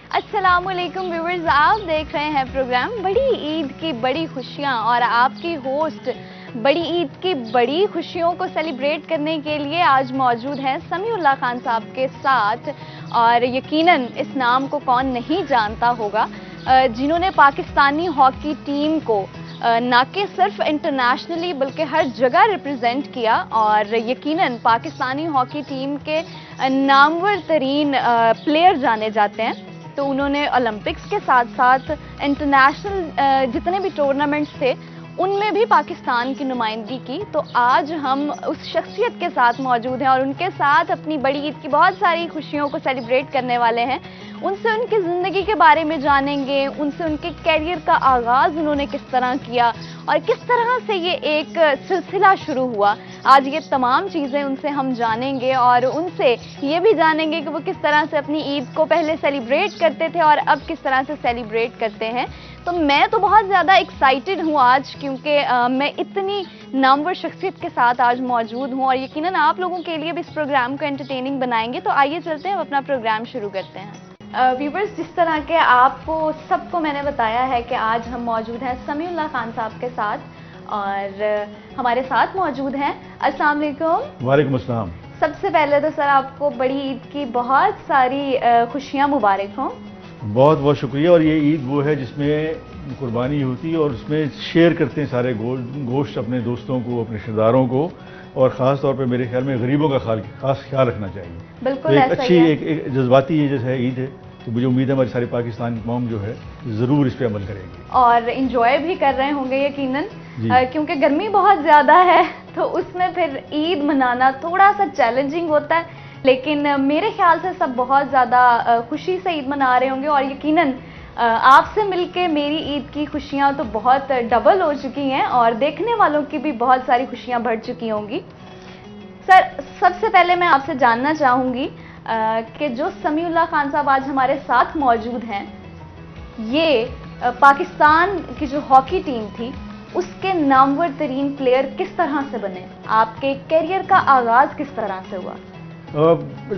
अस्सलामुअलैकुम व्यूअर्स, आप देख रहे हैं प्रोग्राम बड़ी ईद की बड़ी खुशियां और आपकी होस्ट बड़ी ईद की बड़ी खुशियों को सेलिब्रेट करने के लिए आज मौजूद हैं समीउल्लाह खान साहब के साथ। और यकीनन इस नाम को कौन नहीं जानता होगा, जिन्होंने पाकिस्तानी हॉकी टीम को ना कि सिर्फ इंटरनेशनली बल्कि हर जगह रिप्रेजेंट किया। और यकीनन पाकिस्तानी हॉकी टीम के नामवर तरीन प्लेयर जाने जाते हैं। तो उन्होंने ओलंपिक्स के साथ साथ इंटरनेशनल जितने भी टूर्नामेंट्स थे उनमें भी पाकिस्तान की नुमाइंदगी की। तो आज हम उस शख्सियत के साथ मौजूद हैं और उनके साथ अपनी बड़ी ईद की बहुत सारी खुशियों को सेलिब्रेट करने वाले हैं। उनसे उनकी ज़िंदगी के बारे में जानेंगे, उनसे उनके कैरियर का आगाज़ उन्होंने किस तरह किया और किस तरह से ये एक सिलसिला शुरू हुआ। आज ये तमाम चीज़ें उनसे हम जानेंगे और उनसे ये भी जानेंगे कि वो किस तरह से अपनी ईद को पहले सेलिब्रेट करते थे और अब किस तरह से सेलिब्रेट करते हैं। तो मैं तो बहुत ज़्यादा एक्साइटेड हूँ आज, क्योंकि मैं इतनी नामवर शख्सियत के साथ आज मौजूद हूँ और यकीनन आप लोगों के लिए भी इस प्रोग्राम को एंटरटेनिंग बनाएंगे। तो आइए चलते हैं, अब अपना प्रोग्राम शुरू करते हैं। व्यूवर्स, जिस तरह के आपको सबको मैंने बताया है कि आज हम मौजूद हैं समीउल्लाह खान साहब के साथ और हमारे साथ मौजूद हैं। अस्सलाम वालेकुम। वालेकुम अस्सलाम। सबसे पहले तो सर आपको बड़ी ईद की बहुत सारी खुशियाँ मुबारक हों। बहुत बहुत शुक्रिया। और ये ईद वो है जिसमें कुर्बानी होती है और उसमें शेयर करते हैं सारे गोश्त अपने दोस्तों को, अपने रिश्तेदारों को, और ख़ास तौर पे मेरे ख्याल में गरीबों का खास ख्याल रखना चाहिए। बिल्कुल तो एक ऐसा अच्छी ही है। एक जज्बाती ये जैसे ईद है, तो मुझे उम्मीद है हमारी सारी पाकिस्तान की कौम जो है ज़रूर इस पर अमल करेगी और इंजॉय भी कर रहे होंगे यकीनन, जी। क्योंकि गर्मी बहुत ज़्यादा है तो उसमें फिर ईद मनाना थोड़ा सा चैलेंजिंग होता है। लेकिन मेरे ख्याल से सब बहुत ज़्यादा खुशी से ईद मना रहे होंगे और यकीनन आपसे मिलके मेरी ईद की खुशियाँ तो बहुत डबल हो चुकी हैं और देखने वालों की भी बहुत सारी खुशियाँ बढ़ चुकी होंगी। सर, सबसे पहले मैं आपसे जानना चाहूँगी कि जो समीउल्लाह खान साहब आज हमारे साथ मौजूद हैं, ये पाकिस्तान की जो हॉकी टीम थी उसके नामवर तरीन प्लेयर किस तरह से बने? आपके करियर का आगाज़ किस तरह से हुआ?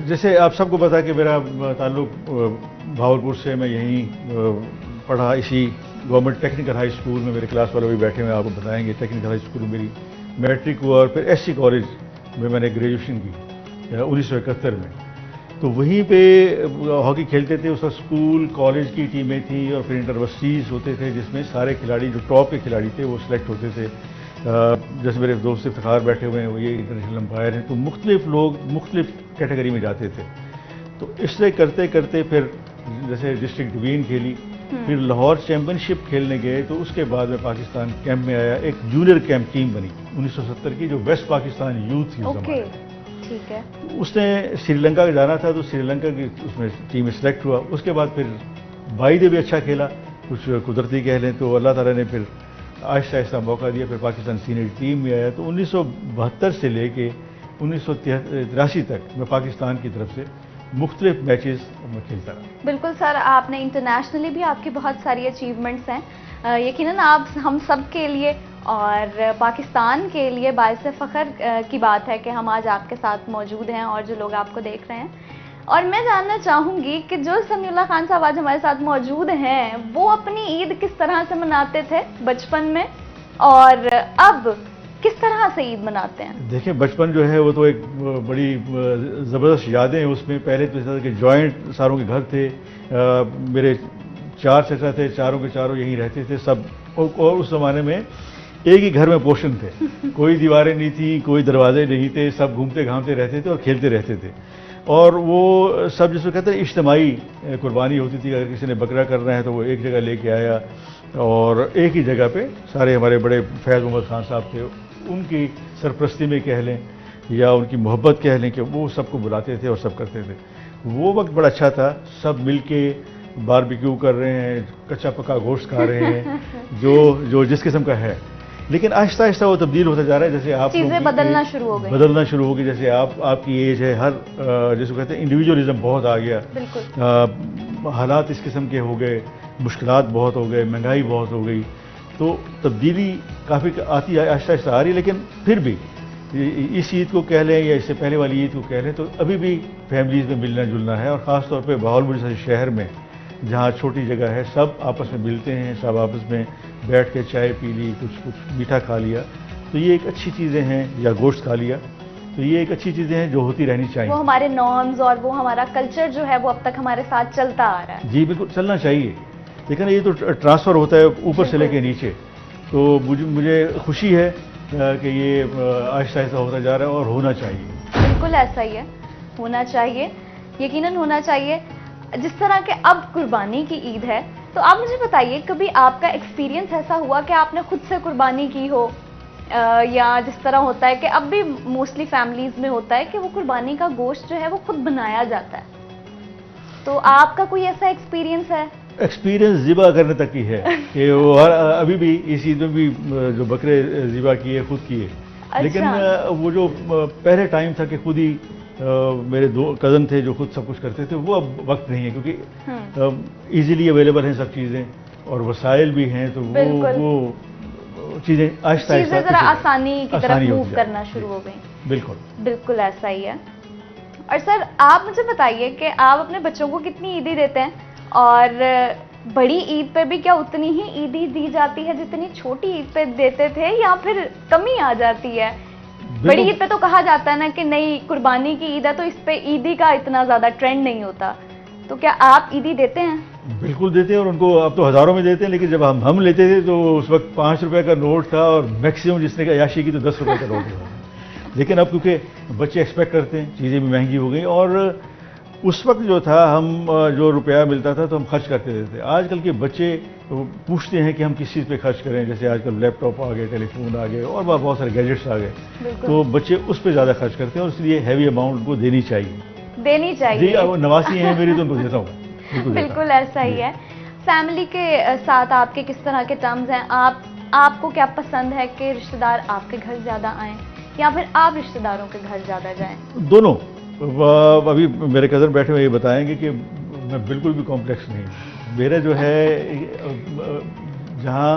जैसे आप सबको पता कि मेरा ताल्लुक भावलपुर से, मैं यहीं पढ़ा, इसी गवर्नमेंट टेक्निकल हाई स्कूल में। मेरे क्लास वाले भी बैठे हुए आपको बताएंगे। टेक्निकल हाई स्कूल में मेरी मैट्रिक हुआ और फिर एससी कॉलेज में मैंने ग्रेजुएशन की 1971 में। तो वहीं पे हॉकी खेलते थे। उस वक्त स्कूल कॉलेज की टीमें थी और फिर इंटरवर्सिटीज़ होते थे जिसमें सारे खिलाड़ी जो टॉप के खिलाड़ी थे वो सिलेक्ट होते थे। जैसे मेरे दोस्त इफ्तिखार बैठे हुए हैं, वो ये इंटरनेशनल अंपायर हैं। तो मुख्तलिफ लोग मुख्तलिफ कैटेगरी में जाते थे। तो इसलिए करते करते फिर जैसे डिस्ट्रिक्ट डिवीजन खेली, फिर लाहौर चैम्पियनशिप खेलने गए। तो उसके बाद में पाकिस्तान कैंप में आया, एक जूनियर कैंप टीम बनी 1970 की, जो वेस्ट पाकिस्तान यूथ थी उस ज़माने में। ठीक है। उसने श्रीलंका का जाना था, तो श्रीलंका की उसमें टीम में सेलेक्ट हुआ। उसके बाद फिर भाई ने भी अच्छा खेला, कुछ कुदरती कह लें, तो अल्लाह ताला ने फिर आहिस्ता आहिस्ता मौका दिया। फिर पाकिस्तान सीनियर टीम में आया। तो 1972 से लेके 1983 तक मैं पाकिस्तान की तरफ से मुख्तलिफ मैचेस में खेलता रहा। बिल्कुल सर, आपने इंटरनेशनली भी आपकी बहुत सारी अचीवमेंट्स हैं। यकीनन आप हम सब के लिए और पाकिस्तान के लिए बाइस फ़ख्र की बात है कि हम आज आपके साथ मौजूद हैं और जो लोग आपको देख रहे हैं। और मैं जानना चाहूँगी कि जो समीउल्लाह खान साहब आज हमारे साथ मौजूद हैं, वो अपनी ईद किस तरह से मनाते थे बचपन में और अब किस तरह से ईद मनाते हैं? देखिए, बचपन जो है वो तो एक बड़ी ज़बरदस्त यादें हैं उसमें। पहले तो इस तरह के जॉइंट सारों के घर थे। मेरे 4 चचा थे, चारों के चारों यहीं रहते थे सब। और उस ज़माने में एक ही घर में पोर्शन थे। कोई दीवारें नहीं थी, कोई दरवाजे नहीं थे, सब घूमते घामते रहते थे और खेलते रहते थे। और वो सब जिसको कहते हैं इज्तिमाई कुर्बानी होती थी। अगर किसी ने बकरा करना है तो वो एक जगह लेके आया और एक ही जगह पे सारे हमारे बड़े फैज़ मोहम्मद खान साहब थे, उनकी सरपरस्ती में कह लें या उनकी मोहब्बत कह लें कि वो सबको बुलाते थे और सब करते थे। वो वक्त बड़ा अच्छा था। सब मिलके बारबेक्यू कर रहे हैं, कच्चा पक्का गोश्त खा रहे हैं, जो जिस किस्म का है। लेकिन आहिस्ता आहिस्ता वो तब्दील होता जा रहा है। जैसे आप चीज़ें बदलना शुरू हो गई। जैसे आपकी एज है, हर जिसको कहते हैं इंडिविजुअलिज्म बहुत आ गया। बिल्कुल। हालात इस किस्म के हो गए, मुश्किलात बहुत हो गए, महंगाई बहुत हो गई। तो तब्दीली काफ़ी आती है, आहिस्ता आहिस्ता आ रही है। लेकिन फिर भी इस ईद को कह लें या इससे पहले वाली ईद को कह लें, तो अभी भी फैमिलीज़ में मिलना जुलना है। और ख़ास तौर पे भावलपुर जैसे शहर में जहाँ छोटी जगह है, सब आपस में मिलते हैं, सब आपस में बैठ के चाय पी ली, कुछ मीठा खा लिया, तो ये एक अच्छी चीज़ें हैं, या गोश्त खा लिया, तो ये एक अच्छी चीज़ें हैं जो होती रहनी चाहिए। वो हमारे नॉर्म्स और वो हमारा कल्चर जो है वो अब तक हमारे साथ चलता आ रहा है। जी बिल्कुल, चलना चाहिए, लेकिन ये तो ट्रांसफ़र होता है ऊपर से लेके नीचे, तो मुझे खुशी है कि ये आहिस्ता आहिस्ता होता जा रहा है और होना चाहिए। बिल्कुल ऐसा ही है, होना चाहिए, यकीनन होना चाहिए। जिस तरह के अब कुर्बानी की ईद है, तो आप मुझे बताइए, कभी आपका एक्सपीरियंस ऐसा हुआ कि आपने खुद से कुर्बानी की हो, या जिस तरह होता है कि अब भी मोस्टली फैमिलीज में होता है कि वो कुर्बानी का गोश्त जो है वो खुद बनाया जाता है, तो आपका कोई ऐसा एक्सपीरियंस है? एक्सपीरियंस ज़िबा करने तक की है कि वो अभी भी इस ईद में भी जो बकरे ज़िबा किए खुद किए। अच्छा। लेकिन वो जो पहले टाइम था कि खुद ही मेरे दो कज़न थे जो खुद सब कुछ करते थे, वो अब वक्त नहीं है, क्योंकि इजीली अवेलेबल हैं सब चीज़ें और वसाइल भी हैं, तो वो चीज़ें आहिस्ता आहिस्ता ज़रा आसानी की तरफ मूव करना शुरू हो गई। बिल्कुल बिल्कुल ऐसा ही है। और सर आप मुझे बताइए कि आप अपने बच्चों को कितनी ईदी देते हैं, और बड़ी ईद पर भी क्या उतनी ही ईदी दी जाती है जितनी छोटी ईद पे देते थे, या फिर कमी आ जाती है? बड़ी ईद पे तो कहा जाता है ना कि नहीं, कुर्बानी की ईद है तो इस पे ईदी का इतना ज्यादा ट्रेंड नहीं होता, तो क्या आप ईदी देते हैं? बिल्कुल देते हैं, और उनको अब तो हज़ारों में देते हैं, लेकिन जब हम लेते थे तो उस वक्त 5 रुपए का नोट था, और मैक्सिमम जिसने का अयाशी की तो 10 रुपए का नोट था। लेकिन अब क्योंकि बच्चे एक्सपेक्ट करते हैं, चीज़ें भी महंगी हो गई, और उस वक्त जो था हम जो रुपया मिलता था तो हम खर्च करते थे। आजकल के बच्चे पूछते हैं कि हम किस चीज़ पे खर्च करें, जैसे आजकल लैपटॉप आ गए, टेलीफोन आ गए, और बहुत सारे गैजेट्स आ गए, तो बच्चे उस पर ज़्यादा खर्च करते हैं, और इसलिए हैवी अमाउंट उनको देनी चाहिए। जी, अब नवासी हैं मेरी तो उनको देता हूँ। बिल्कुल ऐसा ही है। फैमिली के साथ आपके किस तरह के टर्म्स हैं? आपको क्या पसंद है कि रिश्तेदार आपके घर ज़्यादा आएँ, या फिर आप रिश्तेदारों के घर ज़्यादा जाएँ? दोनों। अभी मेरे कज़न बैठे हुए ये बताएंगे कि मैं बिल्कुल भी कॉम्प्लेक्स नहीं, मेरा जो है जहाँ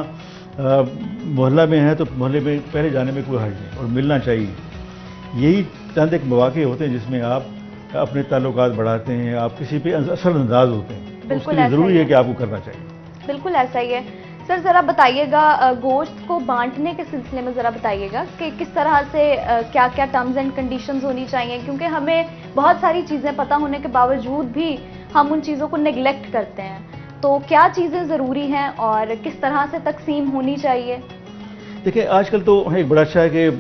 मोहल्ला में है तो मोहल्ले में पहले जाने में कोई हर्ज नहीं, और मिलना चाहिए। यही चंद एक मौके होते हैं जिसमें आप अपने ताल्लुकात बढ़ाते हैं, आप किसी पे असर अंदाज होते हैं, तो उसके लिए ज़रूरी है कि आपको करना चाहिए। बिल्कुल ऐसा ही है। सर ज़रा बताइएगा, गोश्त को बांटने के सिलसिले में ज़रा बताइएगा कि किस तरह से क्या क्या टर्म्स एंड कंडीशंस होनी चाहिए, क्योंकि हमें बहुत सारी चीज़ें पता होने के बावजूद भी हम उन चीज़ों को नेग्लेक्ट करते हैं, तो क्या चीज़ें ज़रूरी हैं और किस तरह से तकसीम होनी चाहिए? देखिए, आजकल तो एक बड़ा अच्छा है कि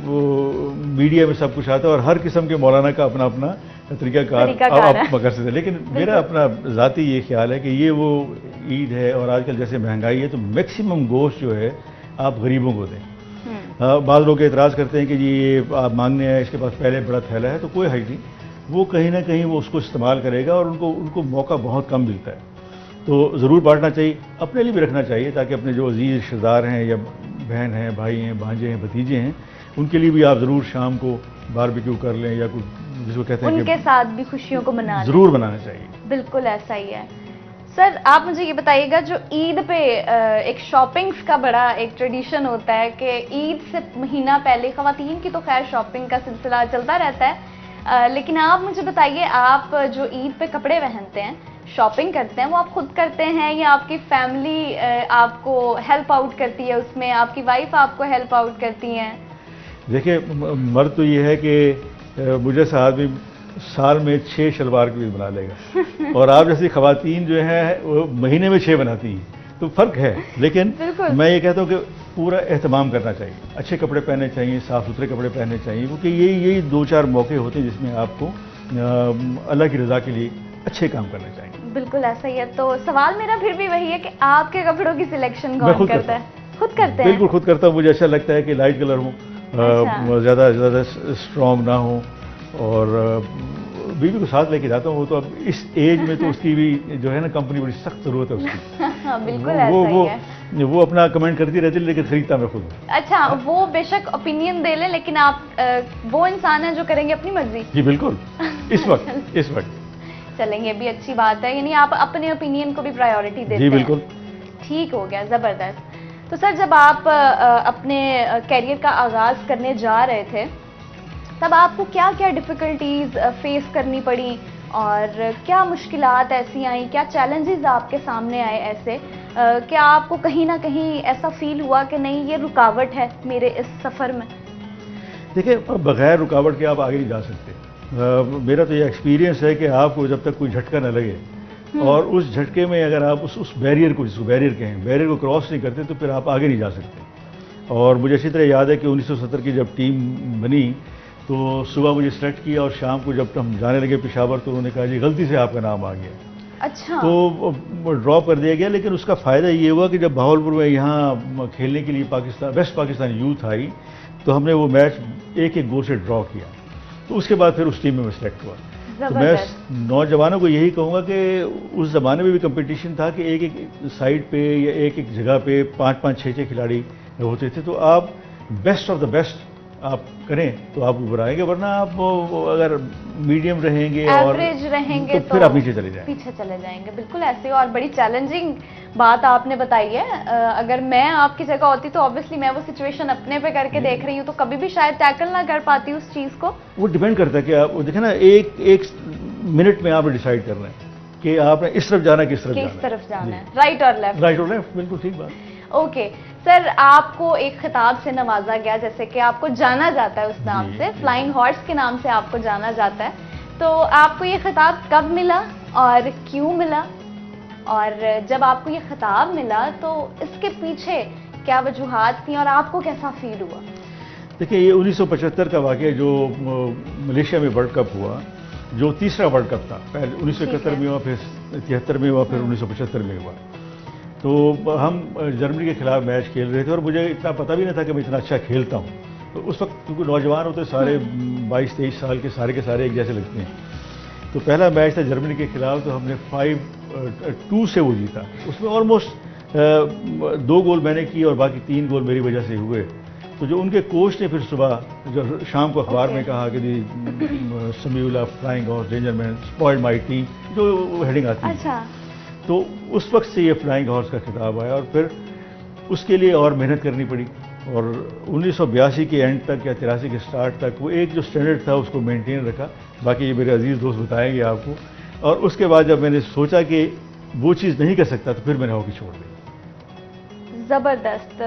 मीडिया में सब कुछ आता है, और हर किस्म के मौलाना का अपना अपना तरीक़ाकार आप कर सकते हैं, लेकिन मेरा अपना ज़ाती ये ख्याल है कि ये वो ईद है, और आजकल जैसे महंगाई है तो मैक्सिमम गोश्त जो है आप गरीबों को दें। बाज़ लोग एतराज़ करते हैं कि जी ये आप मांगने हैं, इसके पास पहले बड़ा थैला है, तो कोई हर्ज नहीं, वो कहीं ना कहीं वो उसको इस्तेमाल करेगा, और उनको मौका बहुत कम मिलता है, तो ज़रूर बांटना चाहिए, अपने लिए भी रखना चाहिए, ताकि अपने जो अजीज़ रिश्तेदार हैं, या बहन हैं, भाई हैं, भांजे हैं, भतीजे हैं, उनके लिए भी आप ज़रूर शाम को बारबेक्यू कर लें, या कुछ जिसको कहते हैं उनके साथ भी खुशियों को ज़रूर मनाना चाहिए। बिल्कुल ऐसा ही है। सर आप मुझे ये बताइएगा, जो ईद पे एक शॉपिंग्स का बड़ा एक ट्रेडिशन होता है कि ईद से महीना पहले ख़वातीन की तो खैर शॉपिंग का सिलसिला चलता रहता है, लेकिन आप मुझे बताइए, आप जो ईद पे कपड़े पहनते हैं, शॉपिंग करते हैं, वो आप खुद करते हैं या आपकी फैमिली आपको हेल्प आउट करती है उसमें, आपकी वाइफ आपको हेल्प आउट करती हैं? देखिए, मर्द तो ये है कि मुझे साथ भी साल में 6 शलवार कमीज बना लेगा, और आप जैसी ख़वातीन जो है वो महीने में 6 बनाती हैं, तो फ़र्क है। लेकिन मैं ये कहता हूँ कि पूरा एहतमाम करना चाहिए, अच्छे कपड़े पहनने चाहिए, साफ़ सुथरे कपड़े पहनने चाहिए, क्योंकि यही 2-4 मौके होते हैं जिसमें आपको अल्लाह की रज़ा के लिए अच्छे काम करने चाहिए। बिल्कुल ऐसा ही है। तो सवाल मेरा फिर भी वही है कि आपके कपड़ों की सिलेक्शन कौन करता है? खुद करते हैं? बिल्कुल खुद करता हूँ। मुझे अच्छा लगता है कि लाइट कलर हो, ज़्यादा स्ट्रॉन्ग ना हो, और बीवी को साथ लेके जाता हूँ, वो तो अब इस एज में तो उसकी भी जो है ना कंपनी बड़ी सख्त ज़रूरत है उसकी। बिल्कुल ऐसा ही है। वो अपना कमेंट करती रहती है, लेकिन खरीदता मैं खुद हूँ। अच्छा, वो बेशक ओपिनियन दे ले, लेकिन आप वो इंसान है जो करेंगे अपनी मर्जी। जी बिल्कुल, इस वक्त चलेंगे, भी अच्छी बात है, यानी आप अपने ओपिनियन को भी प्रायोरिटी देते हैं। जी बिल्कुल, ठीक हो गया, ज़बरदस्त। तो सर, जब आप अपने कैरियर का आगाज़ करने जा रहे थे, तब आपको क्या क्या डिफ़िकल्टीज़ फेस करनी पड़ी, और क्या मुश्किलात ऐसी आई, क्या चैलेंजेस आपके सामने आए ऐसे? क्या आपको कहीं ना कहीं ऐसा फील हुआ कि नहीं ये रुकावट है मेरे इस सफ़र में? देखिए, बगैर रुकावट के आप आगे नहीं जा सकते। मेरा तो ये एक्सपीरियंस है कि आपको जब तक कोई झटका न लगे और उस झटके में अगर आप उस बैरियर को, जिसको बैरियर कहें, बैरियर को क्रॉस नहीं करते तो फिर आप आगे नहीं जा सकते। और मुझे अच्छी तरह याद है कि 1970 की जब टीम बनी तो सुबह मुझे सेलेक्ट किया और शाम को जब हम जाने लगे पेशावर तो उन्होंने कहा जी गलती से आपका नाम आ गया। अच्छा। तो ड्रॉप कर दिया गया, लेकिन उसका फ़ायदा ये हुआ कि जब भावलपुर में यहाँ खेलने के लिए वेस्ट पाकिस्तान यूथ आई तो हमने वो मैच एक गोल से ड्रॉ किया। तो उसके बाद फिर उस टीम में मैं सेलेक्ट हुआ। तो मैं नौजवानों को यही कहूँगा कि उस ज़माने में भी कंपटीशन था कि एक एक साइड पे या एक एक जगह पे 5-5, 6-6 खिलाड़ी होते थे। तो आप बेस्ट ऑफ द बेस्ट आप करें तो आप ऊपर आएंगे, वरना आप अगर मीडियम रहेंगे और एवरेज रहेंगे तो फिर आप पीछे चले जाएंगे, पीछे चले जाएंगे। बिल्कुल ऐसे। और बड़ी चैलेंजिंग बात आपने बताई है। अगर मैं आपकी जगह होती तो ऑब्वियसली मैं वो सिचुएशन अपने पे करके देख रही हूँ तो कभी भी शायद टैकल ना कर पाती उस चीज़ को। वो डिपेंड करता है कि आप देखें ना, एक मिनट में आपने डिसाइड करना है कि आपने इस तरफ जाना है, किस तरफ जाना है, राइट और लेफ्ट। राइट और लेफ्ट, बिल्कुल ठीक बात। ओके सर, आपको एक खिताब से नवाजा गया, जैसे कि आपको जाना जाता है उस नाम से, फ्लाइंग हॉर्स के नाम से आपको जाना जाता है। तो आपको ये खिताब कब मिला और क्यों मिला? और जब आपको ये खिताब मिला तो इसके पीछे क्या वजूहात थी और आपको कैसा फील हुआ? देखिए, ये 1975 का वाक़या जो मलेशिया में वर्ल्ड कप हुआ, जो तीसरा वर्ल्ड कप था। पहले 1971 में हुआ, फिर 73 में हुआ, फिर 1975 में हुआ। तो हम जर्मनी के खिलाफ मैच खेल रहे थे और मुझे इतना पता भी नहीं था कि मैं इतना अच्छा खेलता हूँ। तो उस वक्त क्योंकि नौजवान होते सारे 22-23 साल के सारे एक जैसे लगते हैं। तो पहला मैच था जर्मनी के खिलाफ, तो हमने 5-2 से वो जीता। उसमें ऑलमोस्ट 2 गोल मैंने किए और बाकी 3 गोल मेरी वजह से हुए। तो जो उनके कोच ने फिर सुबह जो शाम को अखबार में कहा कि Samiullah flying horse danger man spoiled my team, जो हेडिंग आती है। अच्छा। तो उस वक्त से ये फ्लाइंग हॉर्स का खिताब आया और फिर उसके लिए और मेहनत करनी पड़ी। और 1982 के एंड तक या 83 के स्टार्ट तक वो एक जो स्टैंडर्ड था उसको मेंटेन रखा। बाकी ये मेरे अजीज़ दोस्त बताएंगे आपको। और उसके बाद जब मैंने सोचा कि वो चीज़ नहीं कर सकता तो फिर मैंने हॉकी छोड़ दी। ज़बरदस्त।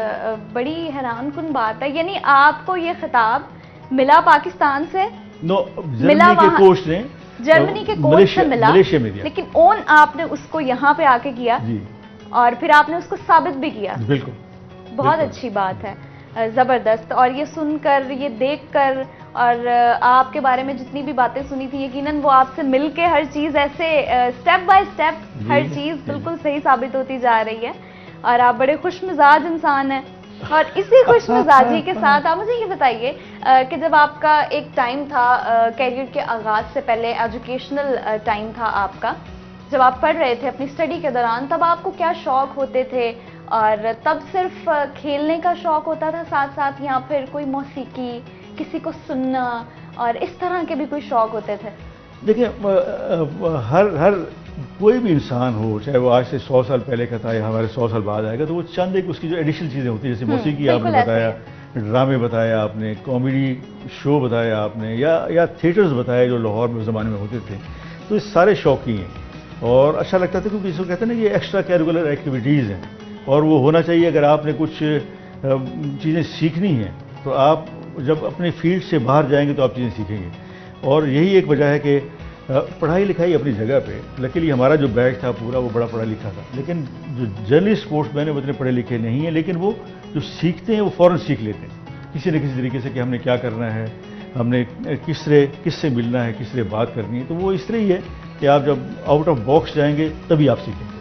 बड़ी हैरानकुन बात है। यानी आपको ये खिताब मिला पाकिस्तान से? नो, जर्मनी के कोच ने, जर्मनी के कोच से मिला, मलेशिया में दिया, लेकिन ओन आपने उसको यहाँ पे आके किया जी। और फिर आपने उसको साबित भी किया। बिल्कुल, बहुत अच्छी बात है। ज़बरदस्त। और ये सुनकर, ये देखकर और आपके बारे में जितनी भी बातें सुनी थी, यकीनन वो आपसे मिलके हर चीज़ ऐसे स्टेप बाय स्टेप हर चीज़ बिल्कुल सही साबित होती जा रही है। और आप बड़े खुश मिजाज इंसान हैं। और इसी खुश मिजाजी के साथ आप मुझे ये बताइए कि जब आपका एक टाइम था कैरियर के आगाज़ से पहले, एजुकेशनल टाइम था आपका, जब आप पढ़ रहे थे अपनी स्टडी के दौरान, तब आपको क्या शौक़ होते थे? और तब सिर्फ खेलने का शौक़ होता था साथ साथ, या फिर कोई मौसीकी, किसी को सुनना और इस तरह के भी कोई शौक़ होते थे? देखिए, हर कोई भी इंसान हो, चाहे वो आज से 100 साल पहले का था या हमारे 100 साल बाद आएगा, तो वो चंद एक उसकी जो एडिशनल चीज़ें होती हैं, जैसे मौसीकी आपने बताया, ड्रामे बताया आपने, कॉमेडी शो बताया आपने, या थिएटर्स बताया जो लाहौर में उस ज़माने में होते थे। तो ये सारे शौकी हैं और अच्छा लगता था, क्योंकि इसको कहते हैं ना, ये एक्स्ट्रा कैरिकुलर एक्टिविटीज़ हैं और वो होना चाहिए। अगर आपने कुछ चीज़ें सीखनी हैं तो आप जब अपने फील्ड से बाहर जाएंगे तो आप चीज़ें सीखेंगे। और यही एक वजह है कि पढ़ाई लिखाई अपनी जगह पे, लकीली हमारा जो बैच था पूरा वो बड़ा पढ़ा लिखा था, लेकिन जो जनरली स्पोर्ट्समैन है वो इतने पढ़े लिखे नहीं हैं, लेकिन वो जो सीखते हैं वो फ़ौरन सीख लेते हैं किसी न किसी तरीके से कि हमने क्या करना है, हमने किससे मिलना है, किससे बात करनी है। तो वो इस तरह ही है कि आप जब आउट ऑफ बॉक्स जाएंगे तभी आप सीखेंगे।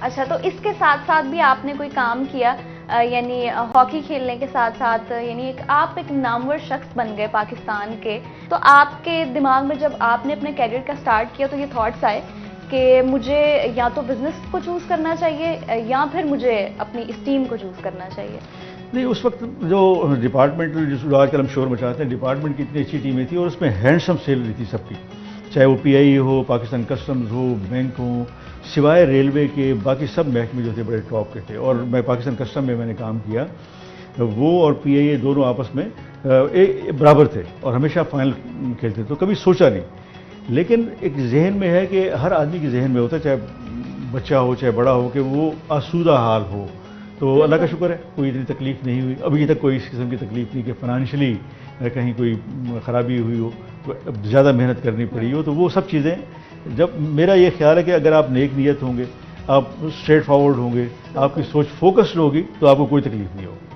अच्छा, तो इसके साथ साथ भी आपने कोई काम किया, यानी हॉकी खेलने के साथ साथ, यानी आप एक नामवर शख्स बन गए पाकिस्तान के। तो आपके दिमाग में जब आपने अपने कैरियर का स्टार्ट किया तो ये थॉट्स आए कि मुझे या तो बिजनेस को चूज़ करना चाहिए या फिर मुझे अपनी इस टीम को चूज़ करना चाहिए? नहीं, उस वक्त जो डिपार्टमेंटल, जिसको आजकल हम शोर मचाते हैं, डिपार्टमेंट की इतनी अच्छी टीमें थी और उसमें हैंडसम सैलरी थी सबकी, चाहे वो PI हो, पाकिस्तान कस्टम्स हो, बैंक हो, सिवाय रेलवे के बाकी सब महकमे जो थे बड़े टॉप के थे। और मैं पाकिस्तान कस्टम में मैंने काम किया, वो और PIA दोनों आपस में बराबर थे और हमेशा फाइनल खेलते, तो कभी सोचा नहीं। लेकिन एक जहन में है कि हर आदमी के जहन में होता है, चाहे बच्चा हो चाहे बड़ा हो, कि वो आसूदा हाल हो। तो अल्लाह का शुक्र है कोई इतनी तकलीफ़ नहीं हुई अभी तक, कोई इस किस्म की तकलीफ़ नहीं कि फाइनेंशियली कहीं कोई ख़राबी हुई हो, ज़्यादा मेहनत करनी पड़ी हो। तो वो सब चीज़ें, जब मेरा ये ख्याल है कि अगर आप नेक नीयत होंगे, आप स्ट्रेट फॉरवर्ड होंगे, आपकी सोच फोकस्ड होगी, तो आपको कोई तकलीफ़ नहीं होगी।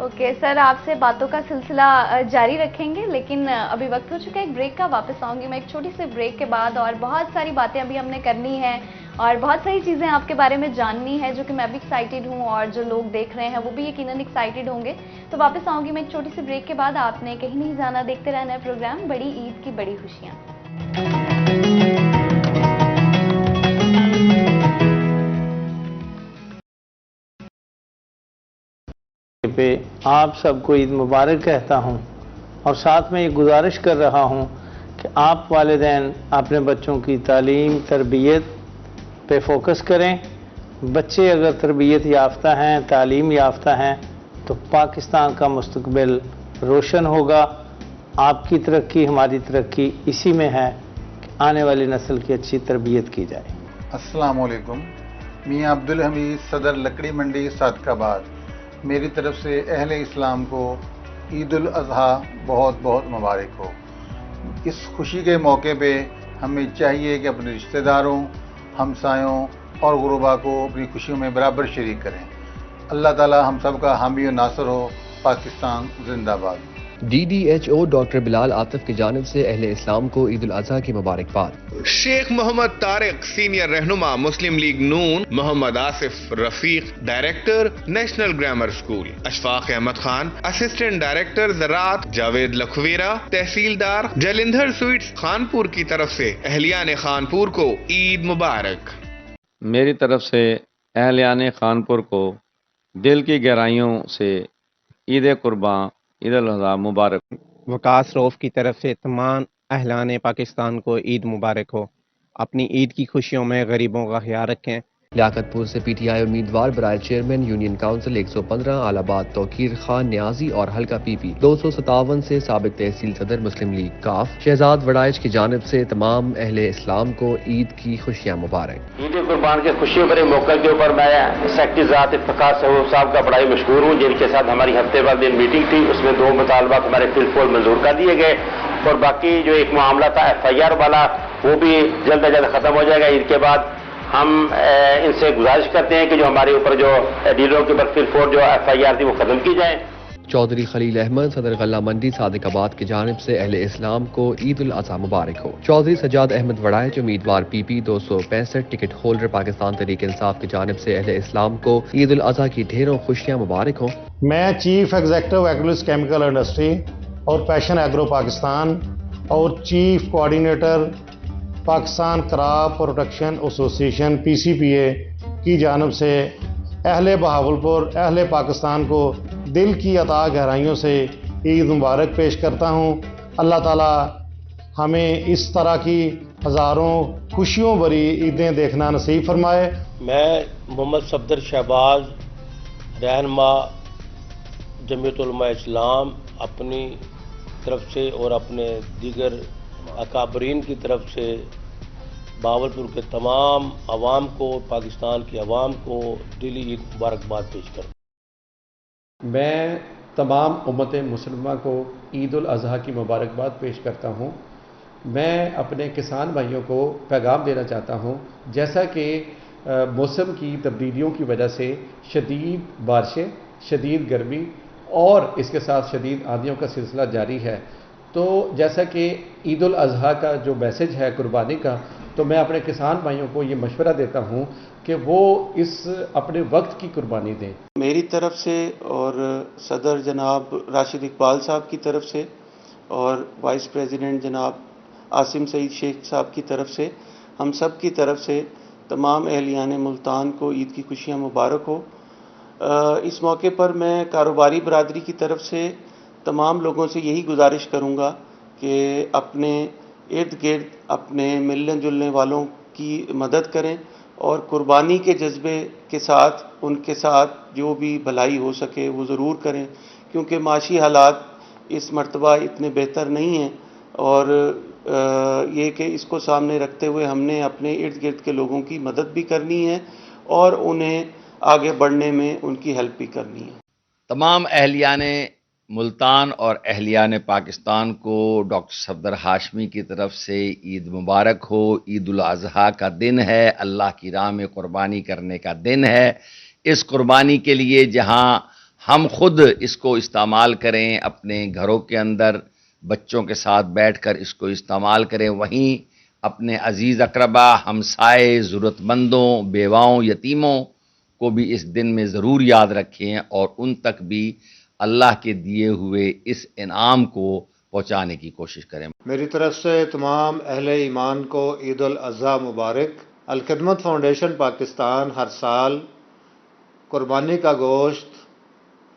ओके सर, आपसे बातों का सिलसिला जारी रखेंगे, लेकिन अभी वक्त हो चुका है एक ब्रेक का। वापस आऊंगी मैं एक छोटी सी ब्रेक के बाद, और बहुत सारी बातें अभी हमने करनी है और बहुत सारी चीज़ें आपके बारे में जाननी है, जो कि मैं भी एक्साइटेड हूँ और जो लोग देख रहे हैं वो भी यकीनन एक्साइटेड होंगे। तो वापस आऊंगी मैं एक छोटी सी ब्रेक के बाद। आपने कहीं नहीं जाना, देखते रहना है प्रोग्राम बड़ी ईद की बड़ी खुशियाँ। पे आप सबको ईद मुबारक कहता हूं और साथ में ये गुजारिश कर रहा हूं कि आप वालिदैन अपने बच्चों की तालीम तरबियत पे फोकस करें। बच्चे अगर तरबियत याफ्ता हैं, तालीम याफ्ता हैं, तो पाकिस्तान का मुस्तकबिल रोशन होगा। आपकी तरक्की, हमारी तरक्की इसी में है कि आने वाली नस्ल की अच्छी तरबियत की जाए। अस्सलाम वालेकुम। मियाँ अब्दुल हमीद, सदर लकड़ी मंडी सादकाबाद। मेरी तरफ से अहले इस्लाम को ईद उल अज़हा बहुत बहुत मुबारक हो। इस खुशी के मौके पे हमें चाहिए कि अपने रिश्तेदारों, हमसायों और गुरबा को अपनी खुशियों में बराबर शरीक करें। अल्लाह ताला हम सब का हामी और नासर हो। पाकिस्तान जिंदाबाद। DDHO डॉक्टर बिलाल आतिफ की जानिब से अहले इस्लाम को ईद उल अज़हा की मुबारकबाद। शेख मोहम्मद तारिक, सीनियर रहनुमा Muslim League Noon, Mohammad Asif Rafiq, director National Grammar School, Ashfaq Ahmed Khan, assistant director ज़राअत, जावेद लखवीरा, तहसीलदार जलिंधर स्वीट्स खानपुर की तरफ से अहलियान खानपुर को ईद मुबारक। मेरी तरफ से अहलियान खानपुर को दिल की गहराइयों से ईद कुर्बान, ईद उल अज़हा मुबारक। वकास रऊफ़ की तरफ से तमाम अहलान पाकिस्तान को ईद मुबारक हो। अपनी ईद की खुशियों में गरीबों का ख्याल रखें। लियाकतपुर से PTI उम्मीदवार बराए chairman union council 115 Alabad Tauqeer Khan Niazi और हल्का PP 257 से साबिक तहसील सदर मुस्लिम लीग काफ शहजाद वड़ाइच की जानिब से तमाम अहले इस्लाम को ईद की खुशियाँ मुबारक। ईद कुर्बान के खुशियों भरे मौके के ऊपर मैं सेक्रेटरी ज़ात इफ्तिखार साहब का बड़ा ही मशहूर हूँ, जिनके साथ हमारी हफ्ते बाद दिन मीटिंग थी। उसमें 2 मुतालबात हमारे फिलफोल मंजूर कर दिए गए और बाकी जो एक मामला था FIR वाला, वो भी जल्द अज जल्द ख़त्म हो जाएगा। ईद के बाद हम इनसे गुजारिश करते हैं कि जो हमारे ऊपर जो डीलरों के ऊपर फिलफोर जो FIR थी वो ख़त्म की जाए। चौधरी खलील अहमद, सदर गल्ला मंडी सादिकाबाद की जानिब से अहले इस्लाम को ईद उल अज़हा मुबारक हो। चौधरी सजाद अहमद वड़ाइच उम्मीदवार PP 265 ticket holder Pakistan Tehreek Insaf की जानिब से अहले इस्लाम को ईद उल अज़हा की ढेरों खुशियाँ मुबारक हो। मैं चीफ एग्जेक्टिव एग्रोलिस केमिकल इंडस्ट्री और पैशन एग्रो पाकिस्तान और chief coordinator Pakistan crop protection association PCPA की जानिब से अहले बहावलपुर, अहले पाकिस्तान को दिल की अता गहराइयों से ईद मुबारक पेश करता हूँ। अल्लाह ताला हमें इस तरह की हज़ारों खुशियों भरी ईदें देखना नसीब फरमाए। मैं मोहम्मद सफदर शहबाज, रहनुमा जमीयत उलमा इस्लाम, अपनी तरफ से और अपने दीगर अकाबरीन की तरफ से बावलपुर के तमाम अवाम को, पाकिस्तान की अवाम को दिली ईद मुबारकबाद पेश करता। मैं तमाम उम्मत मुसलमा को ईद उल अज़हा की मुबारकबाद पेश करता हूँ। मैं अपने किसान भाइयों को पैगाम देना चाहता हूँ, जैसा कि मौसम की तब्दीलियों की वजह से शदीद बारिशें, शदीद गर्मी और इसके साथ शदीद आंधियों का सिलसिला जारी है, तो जैसा कि ईद उल अज़हा का जो मैसेज है कुर्बानी का, तो मैं अपने किसान भाइयों को ये मशवरा देता हूँ कि वो इस अपने वक्त की कुर्बानी दें। मेरी तरफ से और सदर जनाब राशिद इकबाल साहब की तरफ से और वाइस प्रेसिडेंट जनाब आसिम सईद शेख साहब की तरफ से, हम सब की तरफ से तमाम अहलियान मुल्तान को ईद की खुशियाँ मुबारक हो। इस मौके पर मैं कारोबारी बरादरी की तरफ से तमाम लोगों से यही गुजारिश करूँगा कि अपने इर्द गिर्द अपने मिलने जुलने वालों की मदद करें और कुर्बानी के जज्बे के साथ उनके साथ जो भी भलाई हो सके वो ज़रूर करें, क्योंकि माशी हालात इस मर्तबा इतने बेहतर नहीं हैं और ये कि इसको सामने रखते हुए हमने अपने इर्द गिर्द के लोगों की मदद भी करनी है और उन्हें आगे बढ़ने में उनकी हेल्प भी करनी है। तमाम अहलियान मुल्तान और अहलियान पाकिस्तान को डॉक्टर सफदर हाशमी की तरफ से ईद मुबारक हो। ईद उल अज़हा का दिन है, अल्लाह की राह में कुर्बानी करने का दिन है। इस कुर्बानी के लिए जहां हम खुद इसको इस्तेमाल करें, अपने घरों के अंदर बच्चों के साथ बैठकर इसको इस्तेमाल करें, वहीं अपने अजीज़ अकरबा, हमसाए, ज़रूरतमंदों, बेवाओं, यतीमों को भी इस दिन में ज़रूर याद रखें और उन तक भी अल्लाह के दिए हुए इस इनाम को पहुँचाने की कोशिश करें। मेरी तरफ से तमाम अहले ईमान को ईद उल अज़हा मुबारक। अल खिदमत फाउंडेशन पाकिस्तान हर साल कुर्बानी का गोश्त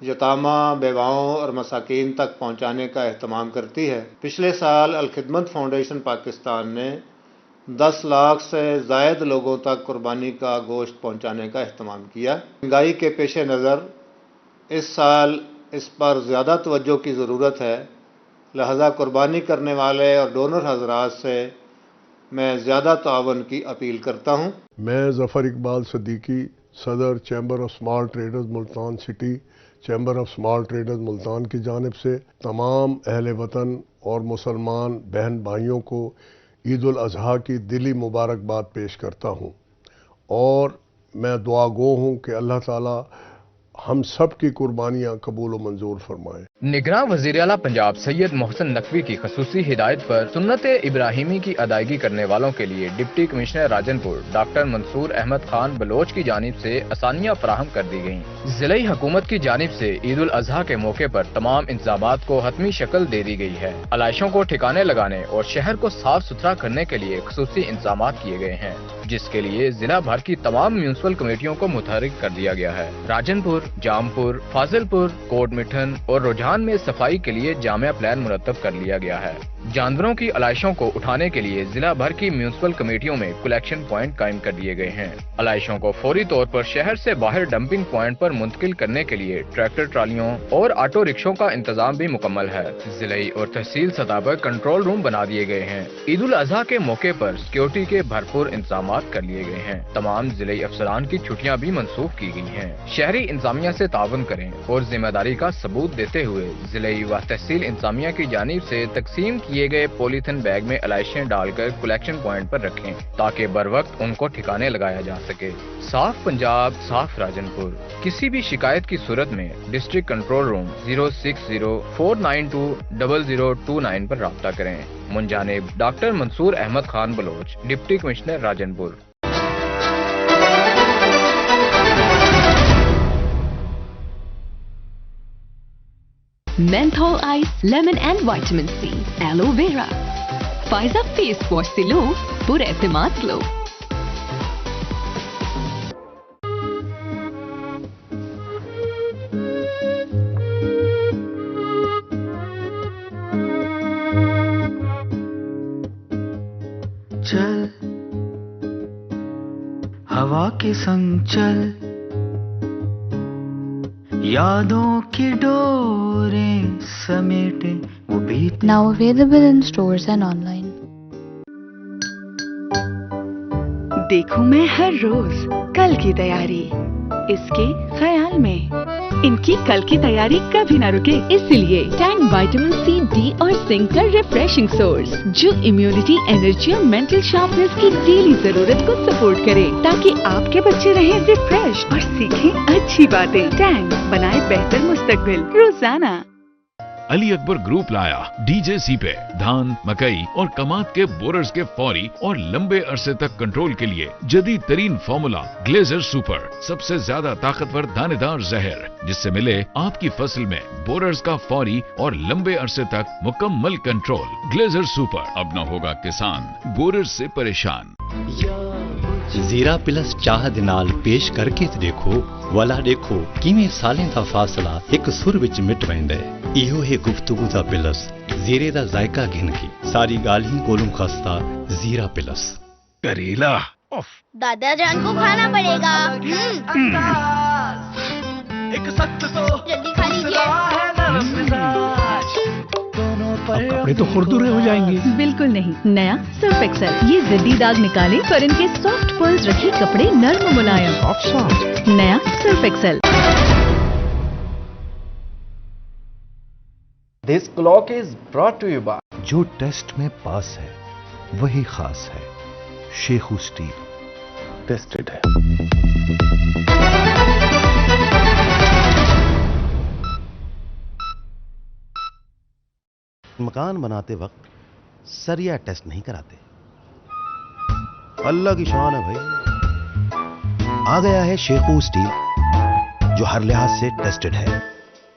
यतामा, बेवाओं और मसाकीन तक पहुंचाने का एहतमाम करती है। पिछले साल अल खिदमत फाउंडेशन पाकिस्तान ने 10 लाख से ज़ायद लोगों तक कुर्बानी का गोश्त पहुंचाने का एहतमाम किया। महंगाई के पेश नज़र इस साल इस पर ज़्यादा तवज्जो की ज़रूरत है, लिहाजा कुर्बानी करने वाले और डोनर हजरात से मैं ज़्यादा तावन की अपील करता हूँ। मैं ज़फ़र इकबाल सदीकी, सदर chamber of small traders Multan city, chamber of small traders Multan की जानिब से तमाम अहले वतन और मुसलमान बहन भाइयों को ईद उल अज़हा की दिली मुबारकबाद पेश करता हूँ और मैं दुआ गो हूँ कि अल्लाह ताला हम सब की कुर्बानियाँ कबूल व मंजूर फरमाए। निगरां वज़ीर आला पंजाब सैयद मोहसिन नकवी की खसूसी हिदायत पर सुन्नत इब्राहिमी की अदायगी करने वालों के लिए deputy commissioner Rajanpur doctor Mansoor Ahmad Khan Baloch की जानिब से आसानियाँ फराहम कर दी गयी। जिले हुकूमत की जानिब से ईद उल अज़हा के मौके पर तमाम इंतजामात को हतमी शक्ल दे दी गई है। आलाइशों को ठिकाने लगाने और शहर को साफ सुथरा करने के लिए खसूसी इंतजामात किए गए हैं, जिसके लिए जिला भर की तमाम म्यूनिसिपल कमेटियों को मुतहरिक कर दिया गया है। राजनपुर, जामपुर, फाजिलपुर, कोट मिठन और रुझान में सफाई के लिए जामिया प्लान मुरतब कर लिया गया है। जानवरों की आलाइशों को उठाने के लिए जिला भर की म्यूनिसिपल कमेटियों में कलेक्शन पॉइंट कायम कर दिए गए हैं। आलाइशों को फौरी तौर पर शहर से बाहर डंपिंग पॉइंट पर मुंतकिल करने के लिए ट्रैक्टर ट्रालियों और ऑटो रिक्शों का इंतजाम भी मुकम्मल है। जिले और तहसील सतह पर कंट्रोल रूम बना दिए गए हैं। ईद उल अज़हा के मौके पर सिक्योरिटी के भरपूर इंतजाम कर लिए गए हैं। तमाम जिले अफसरान की छुट्टियां भी मनसूख की गई हैं। शहरी इंतजामिया से तावन करें और जिम्मेदारी का सबूत देते हुए जिले व तहसील इंतजामिया की जानिब से तकसीम किए गए पॉलीथिन बैग में अलाइशें डालकर कलेक्शन पॉइंट पर रखें ताकि बर वक्त उनको ठिकाने लगाया जा सके। साफ पंजाब, साफ राजनपुर। किसी भी शिकायत की सूरत में डिस्ट्रिक्ट कंट्रोल रूम 06049200029 पर राब्ता करें। मुंजानिब doctor Mansoor Ahmad Khan Baloch, deputy commissioner Rajanpur. Menthol Ice, Lemon and Vitamin C, Aloe Vera. Faiza Face Wash से लो पुरएतिमाद लो। चल हवा के संग चल, यादों की डोरें समेटे वो बीत। Now available in stores and online. देखूं मैं हर रोज कल की तैयारी, इसके ख्याल में इनकी कल की तैयारी कभी ना रुके। इसलिए टैंग विटामिन सी, डी और जिंक का रिफ्रेशिंग सोर्स जो इम्यूनिटी, एनर्जी और मेंटल शार्पनेस की डेली जरूरत को सपोर्ट करे ताकि आपके बच्चे रहें रिफ्रेश और सीखें अच्छी बातें। टैंग बनाए बेहतर मुस्तकबिल रोजाना। अली अकबर ग्रुप लाया डीजेसी पे धान, मकई और कमात के बोरर्स के फौरी और लंबे अरसे तक कंट्रोल के लिए जदीद तरीन फॉर्मूला ग्लेजर सुपर, सबसे ज्यादा ताकतवर दानेदार जहर जिससे मिले आपकी फसल में बोरर्स का फौरी और लंबे अरसे तक मुकम्मल कंट्रोल। ग्लेजर सुपर, अब न होगा किसान बोरर्स से परेशान। जीरा प्लस चाह दे नाल पेश करके ते देखो वाला देखो किवें सालें दा फासला एक सुर विच मिट वैंदा है। इहो है गुफ्तगू दा प्लस, जीरे दा जायका गिन के सारी गाली कोलूं खस्ता जीरा प्लस। करेला दादा जान को खाना पड़ेगा। एक सख्त तो जल्दी खा लीजिए। कपड़े तो खुरदुरे हो जाएंगे। बिल्कुल नहीं, नया सर्फ एक्सेल, ये जिद्दी दाग निकाले पर इनके सॉफ्ट पर्ल्स रखे कपड़े नर्म मुलायम। सॉफ्ट नया Surf Excel. This clock is brought to you by जो टेस्ट में पास है वही खास है। शेखू स्टील टेस्टेड है। मकान बनाते वक्त सरिया टेस्ट नहीं कराते। अल्लाह की शान है भाई। आ गया है शेखू स्टील जो हर लिहाज से टेस्टेड है,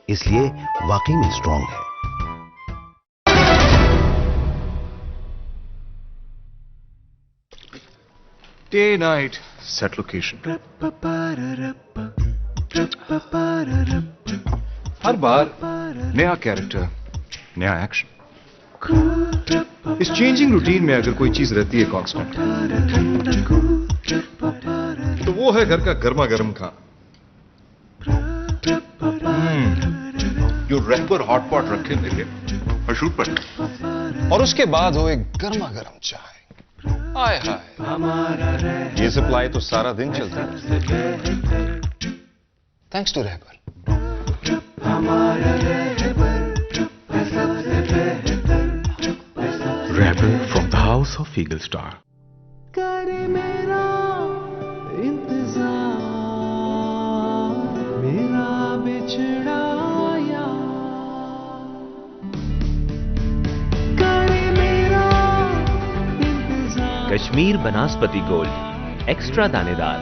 इसलिए वाकई में स्ट्रांग है। Day night set location. हर बार नया कैरेक्टर, नया एक्शन। इस चेंजिंग रूटीन में अगर कोई चीज रहती है कांस्टेंट, तो वो है घर का गर्मा गर्म खाना। जो रैपर हॉट पॉट रखे लेके और शूट पर, और उसके बाद हो एक गर्मा गर्म चाय। हाय हाय, ये सप्लाई तो सारा दिन चलता है। Thanks to rapper. Rapper from the house of Eagle Star. करे मेरा इंतजार, मेरा बिछड़ा यार। करे मेरा इंतजार। कश्मीर बनास्पति गोल्ड एक्स्ट्रा दानेदार,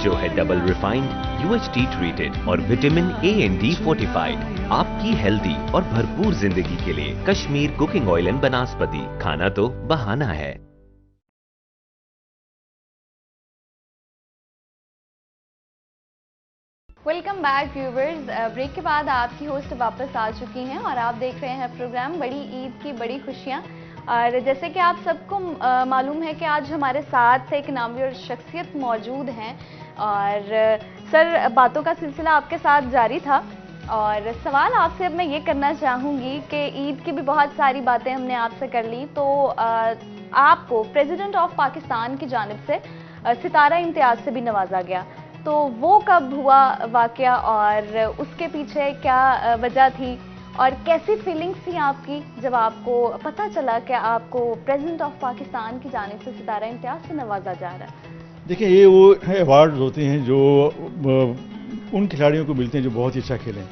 जो है डबल रिफाइंड, UHT ट्रीटेड और vitamin A and D fortified. आपकी हेल्दी और भरपूर जिंदगी के लिए कश्मीर कुकिंग ऑयल एंड बनास्पति। खाना तो बहाना है। Welcome back viewers. ब्रेक के बाद आपकी होस्ट वापस आ चुकी हैं और आप देख रहे हैं प्रोग्राम बड़ी ईद की बड़ी खुशियां। और जैसे कि आप सबको मालूम है कि आज हमारे साथ एक नामवर शख्सियत मौजूद हैं और सर बातों का सिलसिला आपके साथ जारी था और सवाल आपसे अब मैं ये करना चाहूँगी कि ईद की भी बहुत सारी बातें हमने आपसे कर ली, तो आपको प्रेसिडेंट ऑफ पाकिस्तान की जानिब से सितारा इम्तियाज़ से भी नवाजा गया, तो वो कब हुआ वाक़या और उसके पीछे क्या वजह थी और कैसी फीलिंग्स थी आपकी जब आपको पता चला कि आपको प्रेसिडेंट ऑफ पाकिस्तान की जानिब से सितारा इम्तियाज़ से नवाजा जा रहा है? देखिए, ये वो अवार्ड होते हैं जो उन खिलाड़ियों को मिलते हैं जो बहुत ही अच्छा खेलें,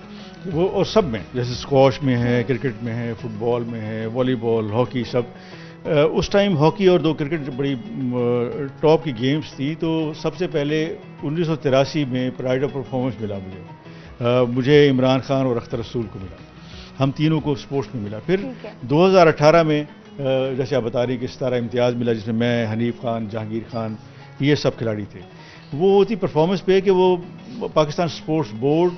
वो और सब में, जैसे स्क्वॉश में है, क्रिकेट में है, फुटबॉल में है, वॉलीबॉल, हॉकी, सब। उस टाइम हॉकी और दो क्रिकेट बड़ी टॉप की गेम्स थी, तो सबसे पहले 1983 में प्राइड ऑफ परफॉर्मेंस मिला मुझे इमरान खान और अख्तर रसूल को मिला, हम तीनों को स्पोर्ट्स में मिला। फिर 2018 में जैसे आप बता रही कि सितारा इम्तियाज़ मिला, जिसमें मैं, हनीफ खान, जहांगीर खान, ये सब खिलाड़ी थे। वो होती परफॉर्मेंस पे कि वो पाकिस्तान स्पोर्ट्स बोर्ड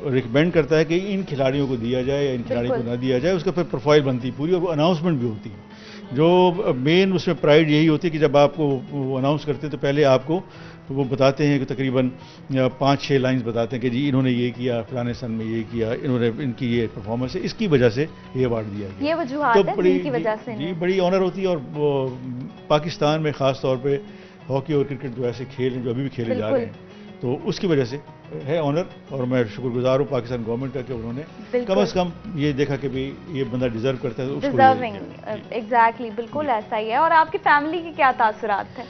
रिकमेंड करता है कि इन खिलाड़ियों को दिया जाए या इन खिलाड़ियों को ना दिया जाए, उसका फिर प्रोफाइल बनती पूरी और वो अनाउंसमेंट भी होती है। जो मेन उसमें प्राइड यही होती है कि जब आपको वो अनाउंस करते हैं तो पहले आपको वो बताते हैं कि तकरीबन 5-6 लाइंस बताते हैं कि जी इन्होंने ये किया, फलाने सन में ये किया, इन्होंने इनकी ये परफॉर्मेंस है, इसकी वजह से ये अवार्ड दिया गया। ये वजूहात है जिनकी वजह से जी बड़ी ऑनर होती है। और पाकिस्तान में ख़ास तौर पे हॉकी और क्रिकेट जो ऐसे खेल हैं जो अभी भी खेले जा रहे हैं, तो उसकी वजह से है ऑनर। और मैं शुक्रगुजार हूँ पाकिस्तान गवर्नमेंट का कि उन्होंने कम से कम ये देखा कि भी ये बंदा डिजर्व करता है, तो उसको एग्जैक्टली बिल्कुल ऐसा ही है। और आपकी फैमिली के क्या तासुरात थे?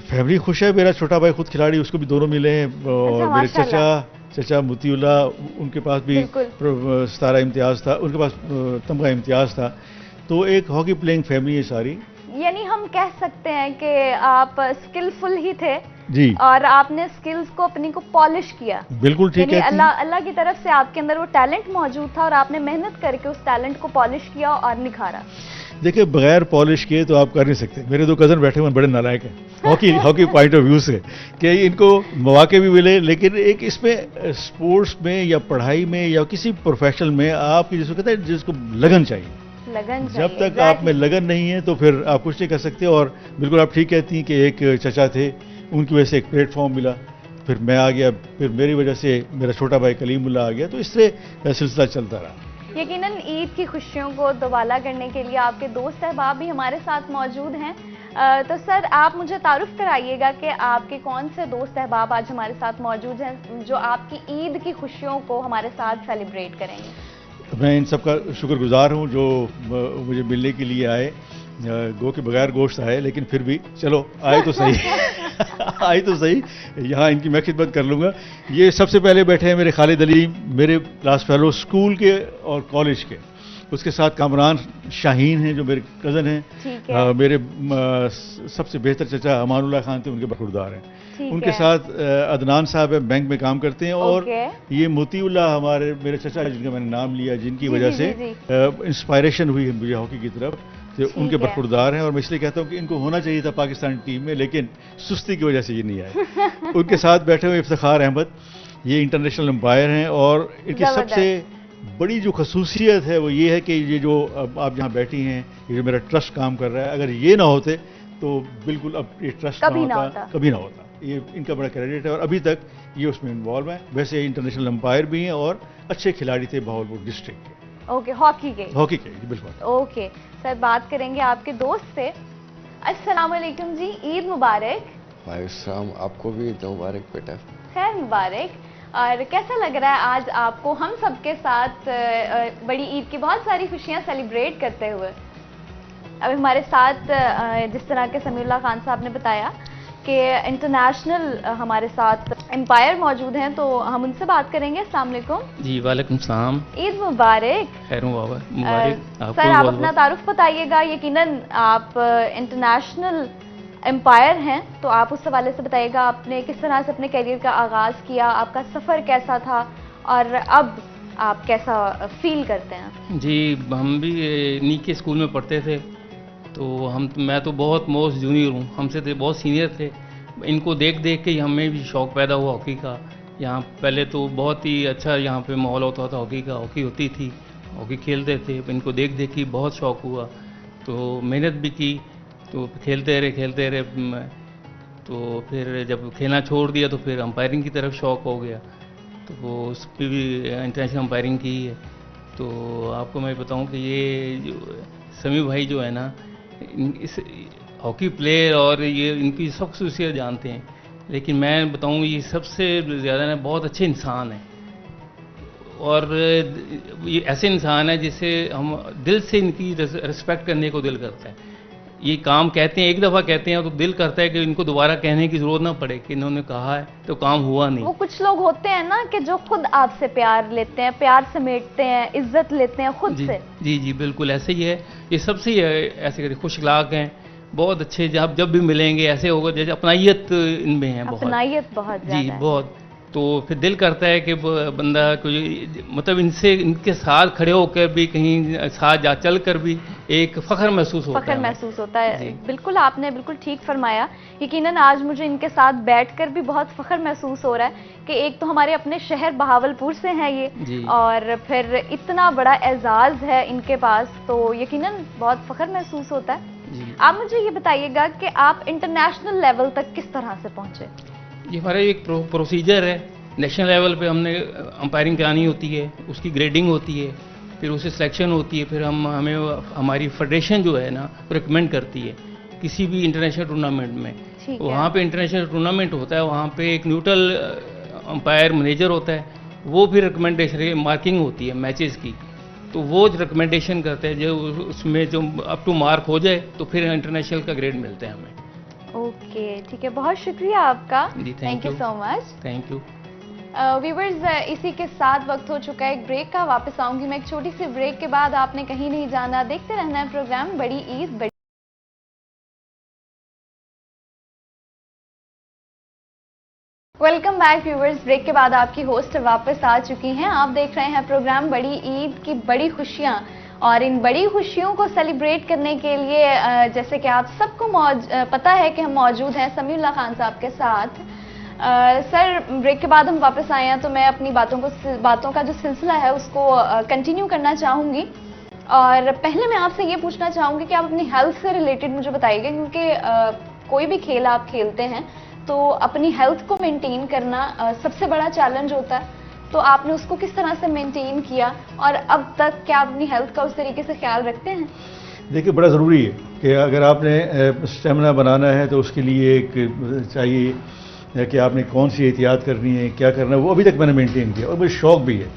फैमिली खुश है। मेरा छोटा भाई खुद खिलाड़ी, उसको भी दोनों मिले हैं। और मेरे चचा मुतीउल्ला, उनके पास भी सितारा इम्तियाज़ था, उनके पास तमगा इम्तियाज़ था। तो एक हॉकी प्लेइंग फैमिली है सारी। यानी हम कह सकते हैं कि आप स्किलफुल ही थे जी, और आपने स्किल्स को अपनी को पॉलिश किया। बिल्कुल ठीक है। अल्लाह की तरफ से आपके अंदर वो टैलेंट मौजूद था और आपने मेहनत करके उस टैलेंट को पॉलिश किया और निखारा। देखिए, बगैर पॉलिश किए तो आप कर नहीं सकते। मेरे दो कज़न बैठे हुए बड़े नालायक हैं हॉकी पॉइंट ऑफ व्यू से, कि इनको मौके भी मिले, लेकिन एक इसमें स्पोर्ट्स में या पढ़ाई में या किसी प्रोफेशनल में आपकी जिसको कहते हैं जिसको लगन चाहिए, जब तक आप में लगन नहीं है तो फिर आप कुछ नहीं कर सकते। और बिल्कुल आप ठीक कहती हैं कि एक चचा थे, उनकी वजह से एक प्लेटफॉर्म मिला, फिर मैं आ गया, फिर मेरी वजह से मेरा छोटा भाई कलीमुल्लाह आ गया, तो इससे सिलसिला चलता रहा। यकीनन ईद की खुशियों को दोबाला करने के लिए आपके दोस्त अहबाब भी हमारे साथ मौजूद हैं। तो सर आप मुझे तारुफ कराइएगा कि आपके कौन से दोस्त अहबाब आज हमारे साथ मौजूद हैं जो आपकी ईद की खुशियों को हमारे साथ सेलिब्रेट करेंगे। मैं इन सब का शुक्रगुजार हूँ जो मुझे मिलने के लिए आए, गो के बगैर गोश्त आए, लेकिन फिर भी चलो आए तो सही आए तो सही, यहाँ इनकी मैं खिदमत कर लूँगा। ये सबसे पहले बैठे हैं मेरे खालिद अली, मेरे क्लास फेलो स्कूल के और कॉलेज के। उसके साथ कामरान शाहीन हैं जो मेरे कज़न हैं। मेरे सबसे बेहतर चचा अमानुल्लाह खान थे, उनके बरखुरदार हैं। उनके साथ अदनान साहब है, बैंक में काम करते हैं। और ये मोतीउल्लाह हमारे मेरे चचा जिनका मैंने नाम लिया, जिनकी वजह से इंस्पायरेशन हुई है मुझे हॉकी की तरफ, तो उनके बरखुरदार हैं। और मैं इसलिए कहता हूँ कि इनको होना चाहिए था पाकिस्तान टीम में, लेकिन सुस्ती की वजह से ये नहीं आए। उनके साथ बैठे हुए इफ्तिखार अहमद, ये इंटरनेशनल एम्पायर हैं। और इनकी सबसे बड़ी जो खसूसियत है वो ये है कि ये जो आप जहाँ बैठी हैं, ये जो मेरा ट्रस्ट काम कर रहा है, अगर ये ना होते तो बिल्कुल अब ये ट्रस्ट कभी ना होता। ये इनका बड़ा क्रेडिट है और अभी तक ये उसमें इन्वॉल्व है। वैसे इंटरनेशनल एम्पायर भी हैं और अच्छे खिलाड़ी थे बहावलपुर डिस्ट्रिक्ट के। ओके, हॉकी के बिल्कुल। ओके सर, बात करेंगे आपके दोस्त से। अस्सलाम वालेकुम जी, ईद मुबारक। वालेकुम, आपको भी ईद मुबारक बेटा। खैर मुबारक। और कैसा लग रहा है आज आपको हम सबके साथ बड़ी ईद की बहुत सारी खुशियां सेलिब्रेट करते हुए? अभी हमारे साथ जिस तरह के समीउल्लाह खान साहब ने बताया कि इंटरनेशनल हमारे साथ एम्पायर मौजूद हैं, तो हम उनसे बात करेंगे। अस्सलाम वालेकुम। जी वालेकुम सलाम। ईद मुबारक। खैर मुबारक। सर आप अपना तारुफ बताइएगा। यकीनन आप इंटरनेशनल एम्पायर हैं, तो आप उस हवाले से बताइएगा आपने किस तरह से अपने करियर का आगाज़ किया, आपका सफ़र कैसा था और अब आप कैसा फील करते हैं? जी हम भी इन्हीं के स्कूल में पढ़ते थे, तो मैं तो बहुत मोस्ट जूनियर हूँ, हमसे तो बहुत सीनियर थे। इनको देख देख के हमें भी शौक़ पैदा हुआ हॉकी का। यहाँ पहले तो बहुत ही अच्छा यहाँ पे माहौल होता था हॉकी का, हॉकी होती थी, हॉकी खेलते थे। इनको देख देख के बहुत शौक़ हुआ, तो मेहनत भी की, तो खेलते रहे। तो फिर जब खेलना छोड़ दिया तो फिर अंपायरिंग की तरफ शौक़ हो गया, तो वो उस पर भी इंटरनेशनल अंपायरिंग की है। तो आपको मैं बताऊं कि ये जो समी भाई जो है ना, इस हॉकी प्लेयर और ये इनकी सब खसूसियत जानते हैं, लेकिन मैं बताऊं ये सबसे ज़्यादा ना बहुत अच्छे इंसान हैं। और ये ऐसे इंसान है जिसे हम दिल से इनकी रिस्पेक्ट करने को दिल करता है। ये काम कहते हैं, एक दफ़ा कहते हैं तो दिल करता है कि इनको दोबारा कहने की ज़रूरत ना पड़े कि इन्होंने कहा है तो काम हुआ नहीं। वो कुछ लोग होते हैं ना कि जो खुद आपसे प्यार लेते हैं, प्यार समेटते हैं, इज्जत लेते हैं खुद से। जी बिल्कुल ऐसे ही है। ये सबसे ऐसे खुश अखलाक हैं, बहुत अच्छे। जब भी मिलेंगे ऐसे होगा जैसे अपनाइयत इनमें है, अपनाइयत बहुत जी बहुत। तो फिर दिल करता है कि बंदा कोई मतलब इनके साथ खड़े होकर भी कहीं साथ चल कर भी एक फ़ख्र महसूस होता है। बिल्कुल, आपने बिल्कुल ठीक फरमाया। यकीनन आज मुझे इनके साथ बैठकर भी बहुत फ़ख्र महसूस हो रहा है कि एक तो हमारे अपने शहर बहावलपुर से हैं ये, और फिर इतना बड़ा एजाज़ है इनके पास, तो यकीनन बहुत फ़ख्र महसूस होता है। आप मुझे ये बताइएगा कि आप इंटरनेशनल लेवल तक किस तरह से पहुँचे? ये हमारा एक प्रोसीजर है। नेशनल लेवल पे हमने अंपायरिंग करानी होती है, उसकी ग्रेडिंग होती है, फिर उससे सिलेक्शन होती है, फिर हमें हमारी फेडरेशन जो है ना रिकमेंड करती है किसी भी इंटरनेशनल टूर्नामेंट में। वहाँ पे इंटरनेशनल टूर्नामेंट होता है, वहाँ पे एक न्यूट्रल अंपायर मैनेजर होता है, वो फिर रिकमेंडेशन मार्किंग होती है मैचेस की, तो वो रिकमेंडेशन करते हैं। जो उसमें जो अप टू मार्क हो जाए तो फिर इंटरनेशनल का ग्रेड मिलता है हमें। ओके ठीक है, बहुत शुक्रिया आपका। Thank you so much. Thank you. Viewers, इसी के साथ वक्त हो चुका है एक ब्रेक का। वापस आऊंगी मैं एक छोटी सी ब्रेक के बाद। आपने कहीं नहीं जाना, देखते रहना है प्रोग्राम बड़ी ईद बड़ी। Welcome back viewers. ब्रेक के बाद आपकी होस्ट वापस आ चुकी हैं। आप देख रहे हैं प्रोग्राम बड़ी ईद की बड़ी खुशियां, और इन बड़ी खुशियों को सेलिब्रेट करने के लिए जैसे कि आप सबको पता है कि हम मौजूद हैं समीउल्लाह खान साहब के साथ। सर ब्रेक के बाद हम वापस आए हैं, तो मैं अपनी बातों का जो सिलसिला है उसको कंटिन्यू करना चाहूँगी। और पहले मैं आपसे ये पूछना चाहूँगी कि आप अपनी हेल्थ से रिलेटेड मुझे बताइएगा, क्योंकि कोई भी खेल आप खेलते हैं तो अपनी हेल्थ को मेंटेन करना सबसे बड़ा चैलेंज होता है। तो आपने उसको किस तरह से मेंटेन किया और अब तक क्या आप अपनी हेल्थ का उस तरीके से ख्याल रखते हैं? देखिए, बड़ा ज़रूरी है कि अगर आपने स्टेमिना बनाना है तो उसके लिए एक चाहिए कि आपने कौन सी एहतियात करनी है, क्या करना है, वो अभी तक मैंने मेंटेन किया और मुझे शौक़ भी है।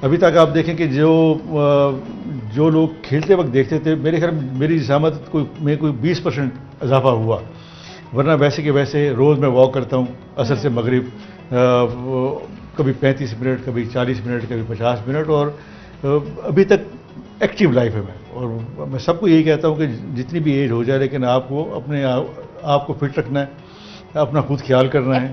अभी तक आप देखें कि जो लोग खेलते वक्त देखते थे, मेरे ख्याल मेरी जिसामत में कोई 20% इजाफा हुआ, वरना वैसे के वैसे रोज़ मैं वॉक करता हूँ असर से मगरिब, कभी 35 मिनट, कभी 40 मिनट, कभी 50 मिनट, और अभी तक एक्टिव लाइफ है मैं। और मैं सबको यही कहता हूँ कि जितनी भी एज हो जाए, लेकिन आपको अपने आप को फिट रखना है, अपना खुद ख्याल करना है,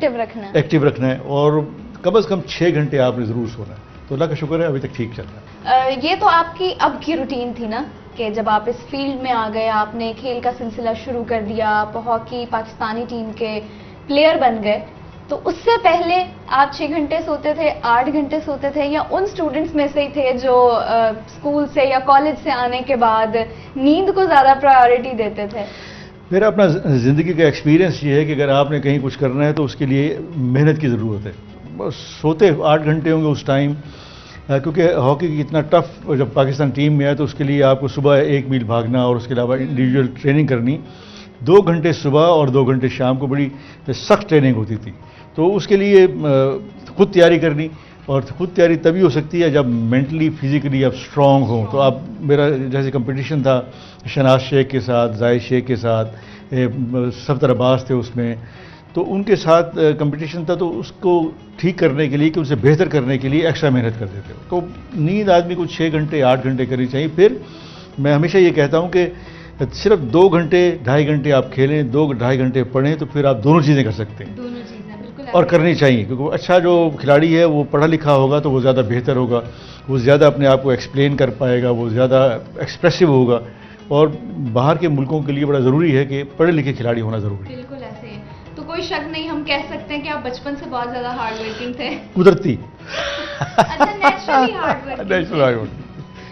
एक्टिव रखना है, और कम से कम 6 घंटे आपने ज़रूर सोना है। तो अल्लाह का शुक्र है अभी तक ठीक चल रहा है। ये तो आपकी अब की रूटीन थी ना, कि जब आप इस फील्ड में आ गए, आपने खेल का सिलसिला शुरू कर दिया, आप हॉकी पाकिस्तानी टीम के प्लेयर बन गए, तो उससे पहले आप 6 घंटे सोते थे, 8 घंटे सोते थे, या उन स्टूडेंट्स में से ही थे जो स्कूल से या कॉलेज से आने के बाद नींद को ज़्यादा प्रायोरिटी देते थे? मेरा अपना ज़िंदगी का एक्सपीरियंस ये है कि अगर आपने कहीं कुछ करना है तो उसके लिए मेहनत की ज़रूरत है। बस सोते 8 घंटे होंगे उस टाइम, क्योंकि हॉकी की इतना टफ, जब पाकिस्तान टीम में है तो उसके लिए आपको सुबह 1 मील भागना और उसके अलावा इंडिविजुअल ट्रेनिंग करनी, 2 घंटे सुबह और 2 घंटे शाम को बड़ी सख्त ट्रेनिंग होती थी। तो उसके लिए खुद तैयारी करनी, और खुद तैयारी तभी हो सकती है जब मेंटली फिजिकली आप स्ट्रॉन्ग हो। तो आप, मेरा जैसे कंपटीशन था शनाज शेख के साथ, जाहिद शेख के साथ, सफ्तर अब्बास थे उसमें, तो उनके साथ कंपटीशन था, तो उसको ठीक करने के लिए, कि उसे बेहतर करने के लिए एक्स्ट्रा मेहनत करते थे। तो नींद आदमी को 6 घंटे 8 घंटे करनी चाहिए। फिर मैं हमेशा ये कहता हूँ कि सिर्फ 2 घंटे 2.5 घंटे आप खेलें, 2 2.5 घंटे पढ़ें, तो फिर आप दोनों चीज़ें कर सकते हैं, दोनों चीज़ें बिल्कुल, और करनी चाहिए। क्योंकि अच्छा जो खिलाड़ी है वो पढ़ा लिखा होगा तो वो ज़्यादा बेहतर होगा, वो ज़्यादा अपने आप को एक्सप्लेन कर पाएगा, वो ज़्यादा एक्सप्रेसिव होगा, और बाहर के मुल्कों के लिए बड़ा ज़रूरी है कि पढ़े लिखे खिलाड़ी होना ज़रूरी है। बिल्कुल ऐसे है, तो कोई शक नहीं, हम कह सकते हैं कि आप बचपन से बहुत ज़्यादा हार्ड वर्किंग थे। कुदरती अच्छा, नेचुरली हार्ड वर्किंग,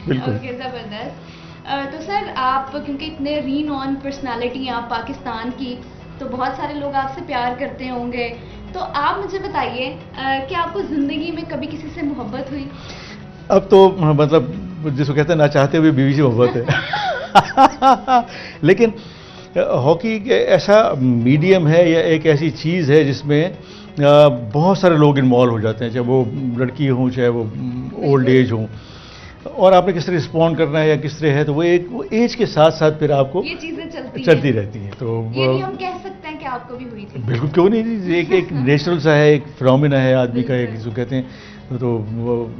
बिल्कुल। ओके, ज़बरदस्त। तो सर, आप क्योंकि इतने रीनॉन पर्सनालिटी हैं आप पाकिस्तान की, तो बहुत सारे लोग आपसे प्यार करते होंगे, तो आप मुझे बताइए कि आपको ज़िंदगी में कभी किसी से मोहब्बत हुई? अब तो मतलब जिसको कहते हैं ना चाहते हुए बीवी से मोहब्बत है। लेकिन हॉकी ऐसा मीडियम है या एक ऐसी चीज़ है जिसमें बहुत सारे लोग इन्वॉल्व हो जाते हैं, चाहे वो लड़की हो चाहे वो ओल्ड एज हो, और आपने किस तरह रिस्पॉन्ड करना है या किस तरह है, तो वो एज के साथ साथ फिर आपको ये चीज़ें चलती रहती हैं। तो ये भी हम कह सकते हैं कि आपको भी हुई थी? बिल्कुल, क्यों नहीं, एक नेचुरल सा है, एक फिनोमिना है आदमी का, एक जिसको कहते हैं। तो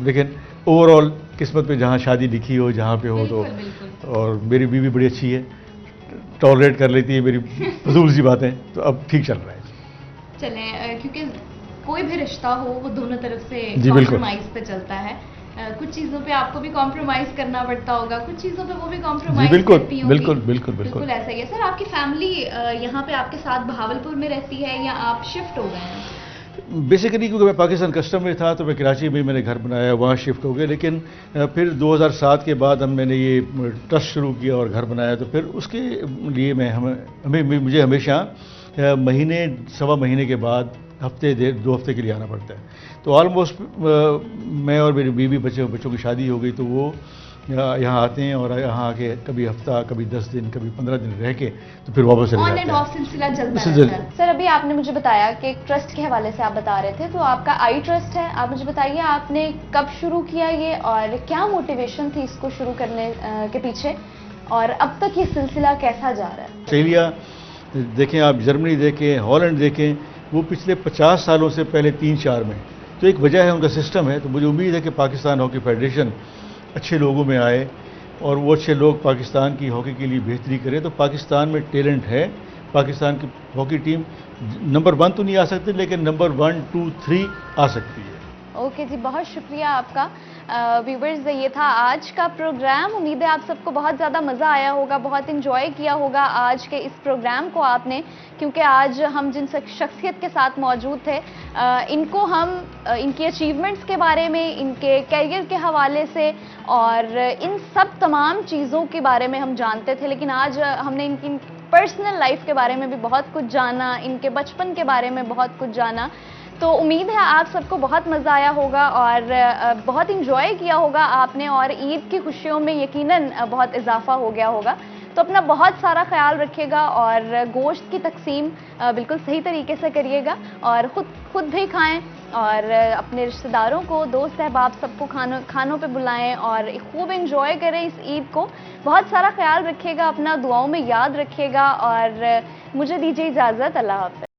लेकिन ओवरऑल किस्मत पे जहाँ शादी लिखी हो, जहाँ पे हो, तो और मेरी बीवी बड़ी अच्छी है, टॉलरेट कर लेती है मेरी फजूल सी बातें, तो अब ठीक चल रहा है। चलें, क्योंकि कोई भी रिश्ता हो वो दोनों तरफ से कॉम्प्रोमाइज़ पे चलता है। कुछ चीज़ों पे आपको भी कॉम्प्रोमाइज़ करना पड़ता होगा, कुछ चीज़ों पे वो भी कॉम्प्रोमाइज़ करती होंगी। बिल्कुल ऐसा ही है। सर, आपकी फैमिली यहाँ पे आपके साथ बहावलपुर में रहती है या आप शिफ्ट हो गए हैं? बेसिकली क्योंकि मैं पाकिस्तान कस्टम में था तो मैं कराची में मैंने घर बनाया, वहाँ शिफ्ट हो गए। लेकिन फिर 2007 के बाद मैंने ये ट्रस्ट शुरू किया और घर बनाया, तो फिर उसके लिए मुझे हमेशा महीने सवा महीने के बाद हफ्ते 2 हफ्ते के लिए आना पड़ता है। तो ऑलमोस्ट मैं और मेरी बीवी बच्चों की शादी हो गई, तो वो यहाँ आते हैं और यहाँ आके कभी हफ्ता, कभी 10 दिन, कभी 15 दिन रह के तो फिर वापस चले जाते हैं। ऑन एंड ऑफ सिलसिला चलता रहता है। सर, अभी आपने मुझे बताया कि एक ट्रस्ट के हवाले से आप बता रहे थे, तो आपका आई ट्रस्ट है। आप मुझे बताइए आपने कब शुरू किया ये, और क्या मोटिवेशन थी इसको शुरू करने के पीछे, और अब तक ये सिलसिला कैसा जा रहा है? ऑस्ट्रेलिया देखें आप, जर्मनी देखें, हॉलैंड देखें, वो पिछले 50 सालों से पहले 3-4 में, तो एक वजह है, उनका सिस्टम है। तो मुझे उम्मीद है कि पाकिस्तान हॉकी फेडरेशन अच्छे लोगों में आए और वो अच्छे लोग पाकिस्तान की हॉकी के लिए बेहतरी करें। तो पाकिस्तान में टैलेंट है, पाकिस्तान की हॉकी टीम नंबर 1 तो नहीं आ सकती, लेकिन नंबर 1, 2, 3 आ सकती है। ओके जी, बहुत शुक्रिया आपका। व्यूवर्स, ये था आज का प्रोग्राम। उम्मीद है आप सबको बहुत ज़्यादा मज़ा आया होगा, बहुत इन्जॉय किया होगा आज के इस प्रोग्राम को आपने, क्योंकि आज हम जिन शख्सियत के साथ मौजूद थे, इनको हम इनकी अचीवमेंट्स के बारे में, इनके कैरियर के हवाले से और इन सब तमाम चीज़ों के बारे में हम जानते थे, लेकिन आज हमने इनकी पर्सनल लाइफ के बारे में भी बहुत कुछ जाना, इनके बचपन के बारे में बहुत कुछ जाना। तो उम्मीद है आप सबको बहुत मज़ा आया होगा और बहुत इंजॉय किया होगा आपने, और ईद की खुशियों में यकीनन बहुत इजाफा हो गया होगा। तो अपना बहुत सारा ख्याल रखिएगा और गोश्त की तकसीम बिल्कुल सही तरीके से करिएगा और खुद भी खाएं और अपने रिश्तेदारों को, दोस्त अहबाब सबको खानों पे बुलाएं और खूब एंजॉय करें इस ईद को। बहुत सारा ख्याल रखिएगा अपना, दुआओं में याद रखिएगा और मुझे दीजिए इजाज़त। अल्लाह हाफ़िज़।